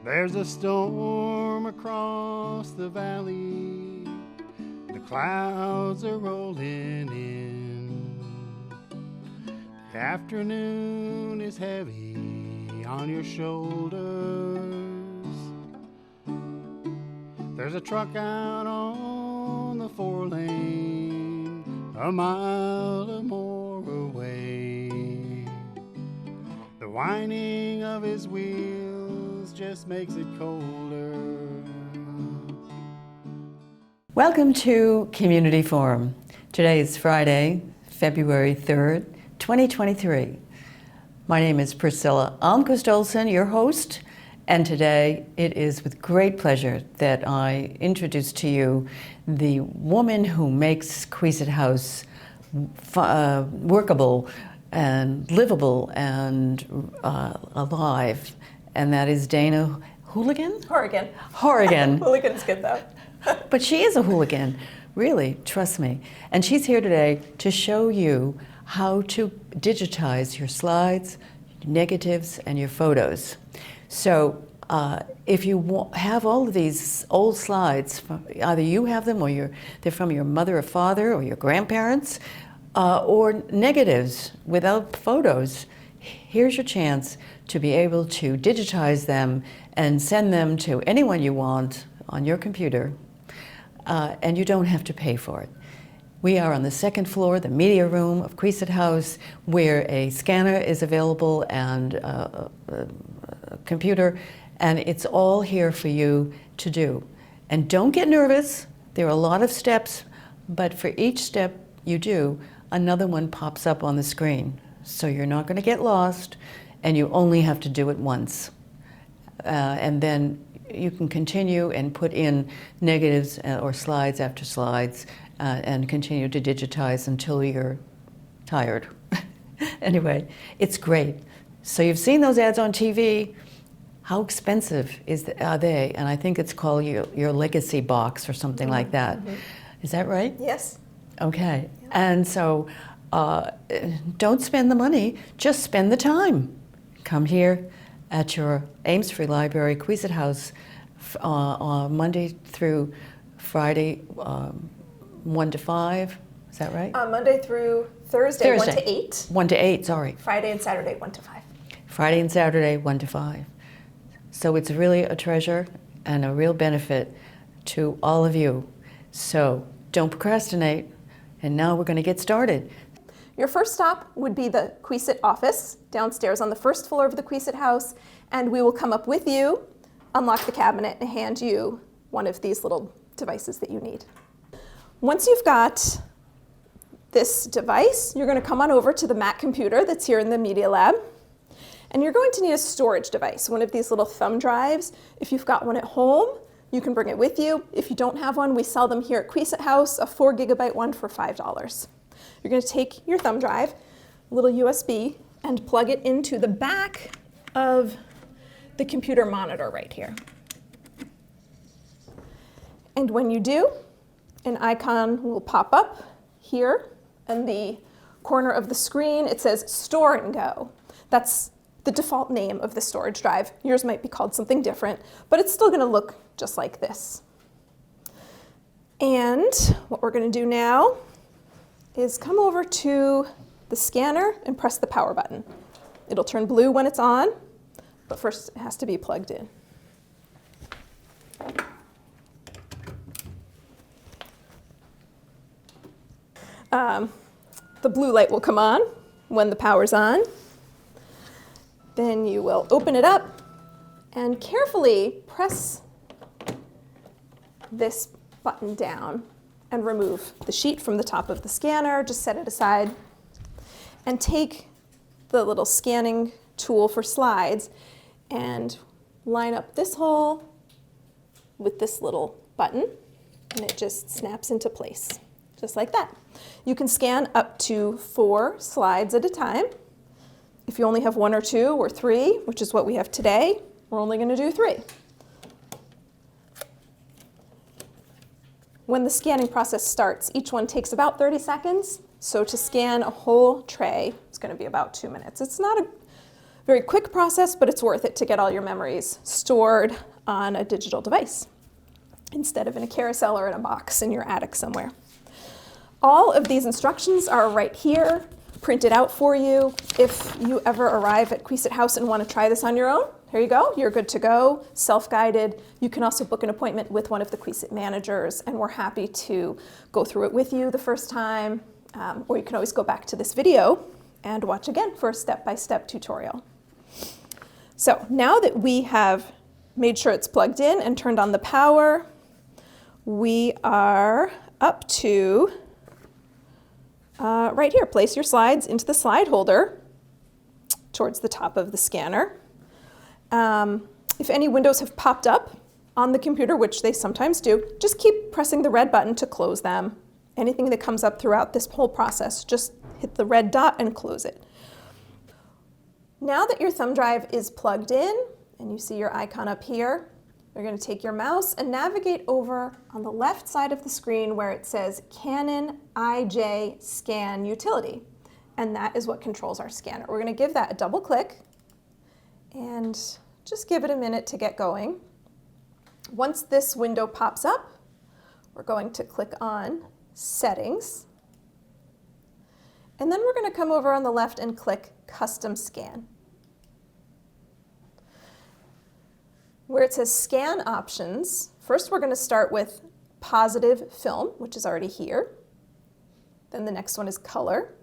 There's a storm across the valley. The clouds are rolling in. The afternoon is heavy on your shoulders. There's a truck out on the 4-lane, a mile or more away. The whining of his wheels just makes it colder. Welcome to Community Forum. Today is Friday, February 3rd, 2023. My name is Priscilla Almquist-Olsen, your host, and today it is with great pleasure that I introduce to you the woman who makes Queeset House workable and livable and alive, and that is Dana Hooligan? Horrigan. Hooligan's good though. But she is a hooligan, really, trust me. And she's here today to show you how to digitize your slides, negatives, and your photos. So if you have all of these old slides, either you have them or they're from your mother or father or your grandparents, or negatives without photos, here's your chance to be able to digitize them and send them to anyone you want on your computer, and you don't have to pay for it. We are on the second floor, the media room of Queeset House, where a scanner is available and a computer, and it's all here for you to do. And don't get nervous. There are a lot of steps, but for each step you do, another one pops up on the screen. So you're not going to get lost, and you only have to do it once. And then you can continue and put in negatives or slides after slides and continue to digitize until you're tired. Anyway, it's great. So you've seen those ads on TV. How expensive are they? And I think it's called your legacy box or something like that. Mm-hmm. Is that right? Yes. Okay. Yeah. And so don't spend the money, just spend the time. Come here at your Ames Free Library, Queeset House, on Monday through Friday, 1 to 5. Is that right? Monday through Thursday, 1 to 8. 1 to 8, sorry. Friday and Saturday, 1 to 5. Friday and Saturday, 1 to 5. So it's really a treasure and a real benefit to all of you. So don't procrastinate. And now we're going to get started. Your first stop would be the Queeset office downstairs on the first floor of the Queeset House, and we will come up with you, unlock the cabinet, and hand you one of these little devices that you need. Once you've got this device, you're going to come on over to the Mac computer that's here in the Media Lab, and you're going to need a storage device, one of these little thumb drives. If you've got one at home, you can bring it with you. If you don't have one, we sell them here at Queeset House, a 4 gigabyte one for $5. You're going to take your thumb drive, a little USB, and plug it into the back of the computer monitor right here. And when you do, an icon will pop up here in the corner of the screen. It says Store and Go. That's the default name of the storage drive. Yours might be called something different, but it's still going to look just like this. And what we're going to do now is come over to the scanner and press the power button. It'll turn blue when it's on, but first it has to be plugged in. The blue light will come on when the power's on. Then you will open it up and carefully press this button down and remove the sheet from the top of the scanner. Just set it aside and take the little scanning tool for slides and line up this hole with this little button, and it just snaps into place, just like that. You can scan up to 4 slides at a time. If you only have 1 or 2 or 3, which is what we have today, we're only going to do 3. When the scanning process starts, each one takes about 30 seconds. So to scan a whole tray, it's going to be about 2 minutes. It's not a Very quick process, but it's worth it to get all your memories stored on a digital device instead of in a carousel or in a box in your attic somewhere. All of these instructions are right here, printed out for you. If you ever arrive at Queesit House and want to try this on your own, here you go. You're good to go, self-guided. You can also book an appointment with one of the Queesit managers, and we're happy to go through it with you the first time, or you can always go back to this video and watch again for a step-by-step tutorial. So now that we have made sure it's plugged in and turned on the power, we are up to right here. Place your slides into the slide holder towards the top of the scanner. If any windows have popped up on the computer, which they sometimes do, just keep pressing the red button to close them. Anything that comes up throughout this whole process, just hit the red dot and close it. Now that your thumb drive is plugged in, and you see your icon up here, you're going to take your mouse and navigate over on the left side of the screen where it says Canon IJ Scan Utility. And that is what controls our scanner. We're going to give that a double click and just give it a minute to get going. Once this window pops up, we're going to click on Settings. And then we're going to come over on the left and click Custom Scan. Where it says Scan Options, first we're going to start with Positive Film, which is already here. Then the next one is Color,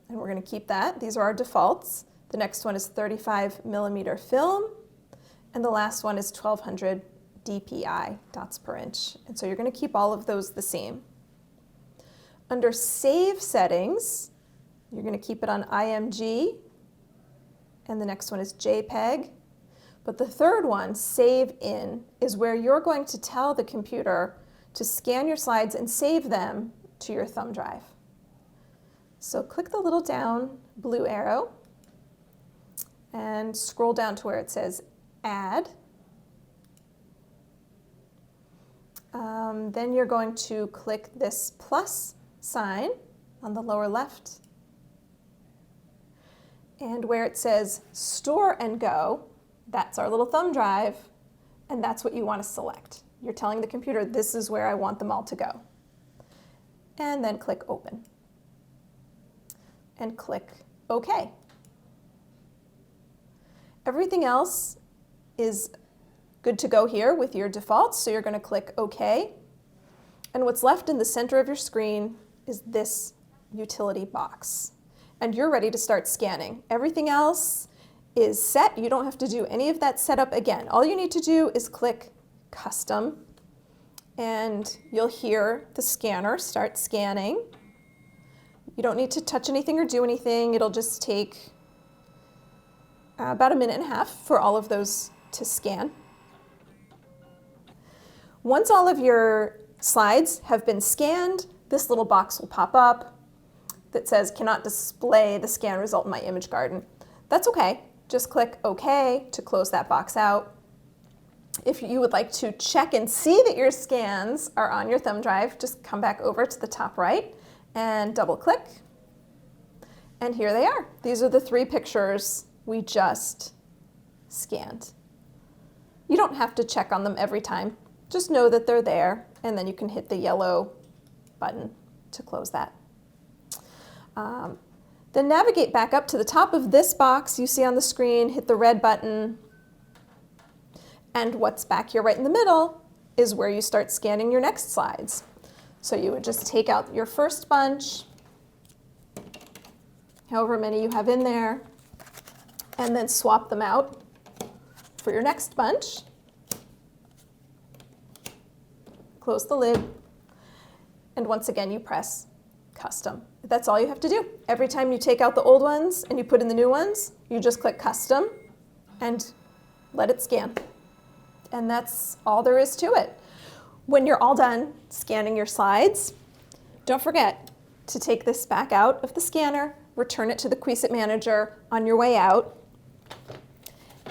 and we're going to keep that. These are our defaults. The next one is 35mm film, and the last one is 1200 DPI, dots per inch. And so you're going to keep all of those the same. Under Save Settings, you're going to keep it on IMG, and the next one is JPEG. But the third one, Save In, is where you're going to tell the computer to scan your slides and save them to your thumb drive. So click the little down blue arrow and scroll down to where it says Add. Then you're going to click this plus sign on the lower left. And where it says Store and Go, that's our little thumb drive, and that's what you want to select. You're telling the computer, this is where I want them all to go. And then click Open. And click OK. Everything else is good to go here with your defaults, so you're going to click OK. And what's left in the center of your screen is this utility box. And you're ready to start scanning. Everything else is set. You don't have to do any of that setup again. All you need to do is click Custom, and you'll hear the scanner start scanning. You don't need to touch anything or do anything. It'll just take about 1.5 minutes for all of those to scan. Once all of your slides have been scanned, this little box will pop up that says, cannot display the scan result in my image garden. That's okay. Just click OK to close that box out. If you would like to check and see that your scans are on your thumb drive, just come back over to the top right and double click. And here they are. These are the 3 pictures we just scanned. You don't have to check on them every time. Just know that they're there, and then you can hit the yellow button to close that. Then navigate back up to the top of this box you see on the screen, hit the red button, and what's back here right in the middle is where you start scanning your next slides. So you would just take out your first bunch, however many you have in there, and then swap them out for your next bunch. Close the lid, and once again you press Custom. That's all you have to do. Every time you take out the old ones and you put in the new ones, you just click Custom and let it scan. And that's all there is to it. When you're all done scanning your slides, don't forget to take this back out of the scanner, return it to the Queesit manager on your way out,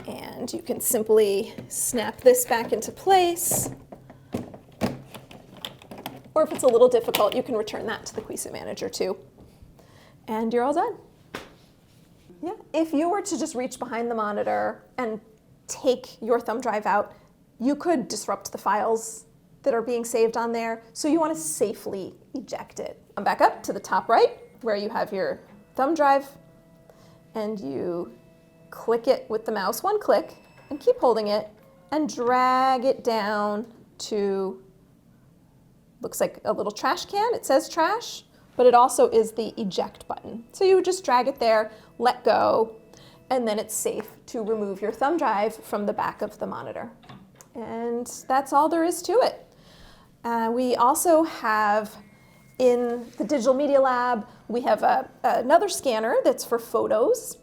and you can simply snap this back into place. Or if it's a little difficult, you can return that to the Queesit manager too. And you're all done. Yeah, if you were to just reach behind the monitor and take your thumb drive out, you could disrupt the files that are being saved on there. So you want to safely eject it. Come back up to the top right where you have your thumb drive, and you click it with the mouse, one click, and keep holding it and drag it down to, looks like a little trash can. It says trash, but it also is the eject button. So you would just drag it there, let go, and then it's safe to remove your thumb drive from the back of the monitor. And that's all there is to it. We also have, in the Digital Media Lab, we have another scanner that's for photos.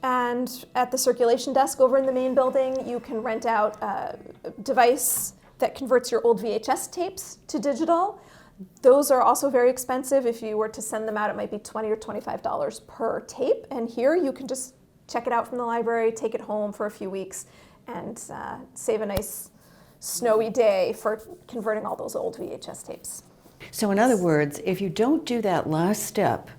And at the circulation desk over in the main building, you can rent out a device that converts your old VHS tapes to digital. Those are also very expensive. If you were to send them out, it might be $20 or $25 per tape. And here you can just check it out from the library, take it home for a few weeks, and save a nice snowy day for converting all those old VHS tapes. So in other words, if you don't do that last step,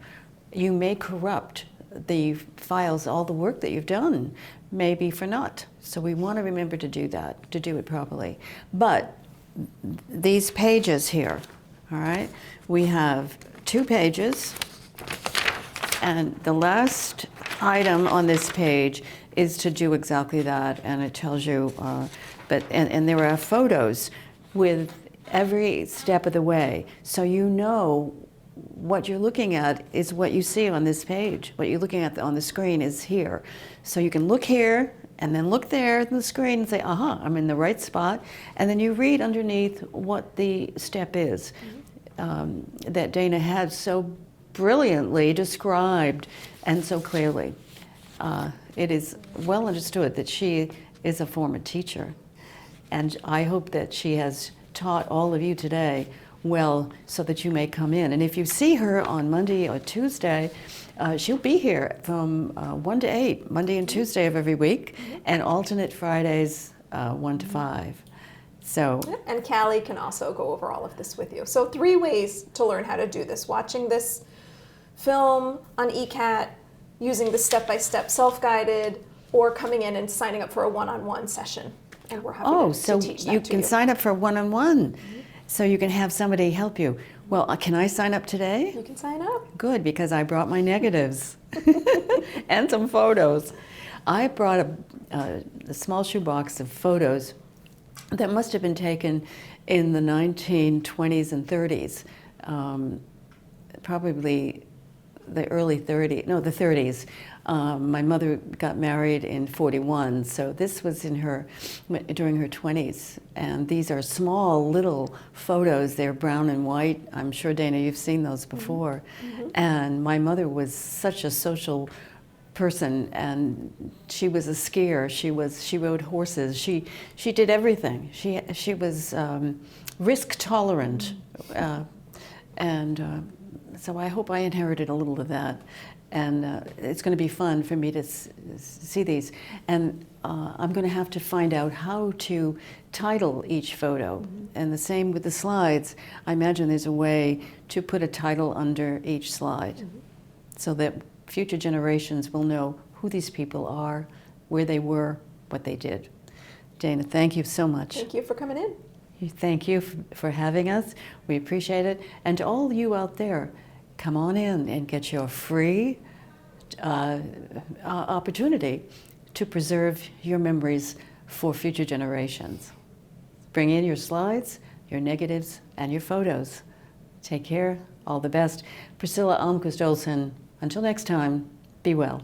you may corrupt the files, all the work that you've done, maybe for naught. So we want to remember to do that, to do it properly. But these pages here, all right, we have 2 pages, and the last item on this page is to do exactly that, and it tells you, and there are photos with every step of the way, so you know what you're looking at is what you see on this page. What you're looking at on the screen is here. So you can look here and then look there at the screen and say, aha, I'm in the right spot. And then you read underneath what the step is that Dana had so brilliantly described and so clearly. It is well understood that she is a former teacher. And I hope that she has taught all of you today well, so that you may come in. And if you see her on Monday or Tuesday, she'll be here from 1 to 8, Monday and Tuesday of every week, and alternate Fridays 1 to 5. So, and Callie can also go over all of this with you. So 3 ways to learn how to do this: watching this film on eCat, using the step-by-step self-guided, or coming in and signing up for a one-on-one session. And we're happy to teach that you to can sign up for a one-on-one. So you can have somebody help you. Well, can I sign up today? You can sign up. Good, because I brought my negatives and some photos. I brought a small shoebox of photos that must have been taken in the 1920s and 30s, probably the early 30s, no, the 30s. My mother got married in 41, so this was during her 20s. And these are small little photos. They're brown and white. I'm sure, Dana, you've seen those before. Mm-hmm. And my mother was such a social person, and she was a skier. She rode horses. She did everything. She was risk tolerant, so I hope I inherited a little of that. And it's going to be fun for me to see these. And I'm going to have to find out how to title each photo. Mm-hmm. And the same with the slides. I imagine there's a way to put a title under each slide, so that future generations will know who these people are, where they were, what they did. Dana, thank you so much. Thank you for coming in. Thank you for having us. We appreciate it. And to all you out there, come on in and get your free opportunity to preserve your memories for future generations. Bring in your slides, your negatives, and your photos. Take care. All the best. Priscilla Almquist Olsen. Until next time, be well.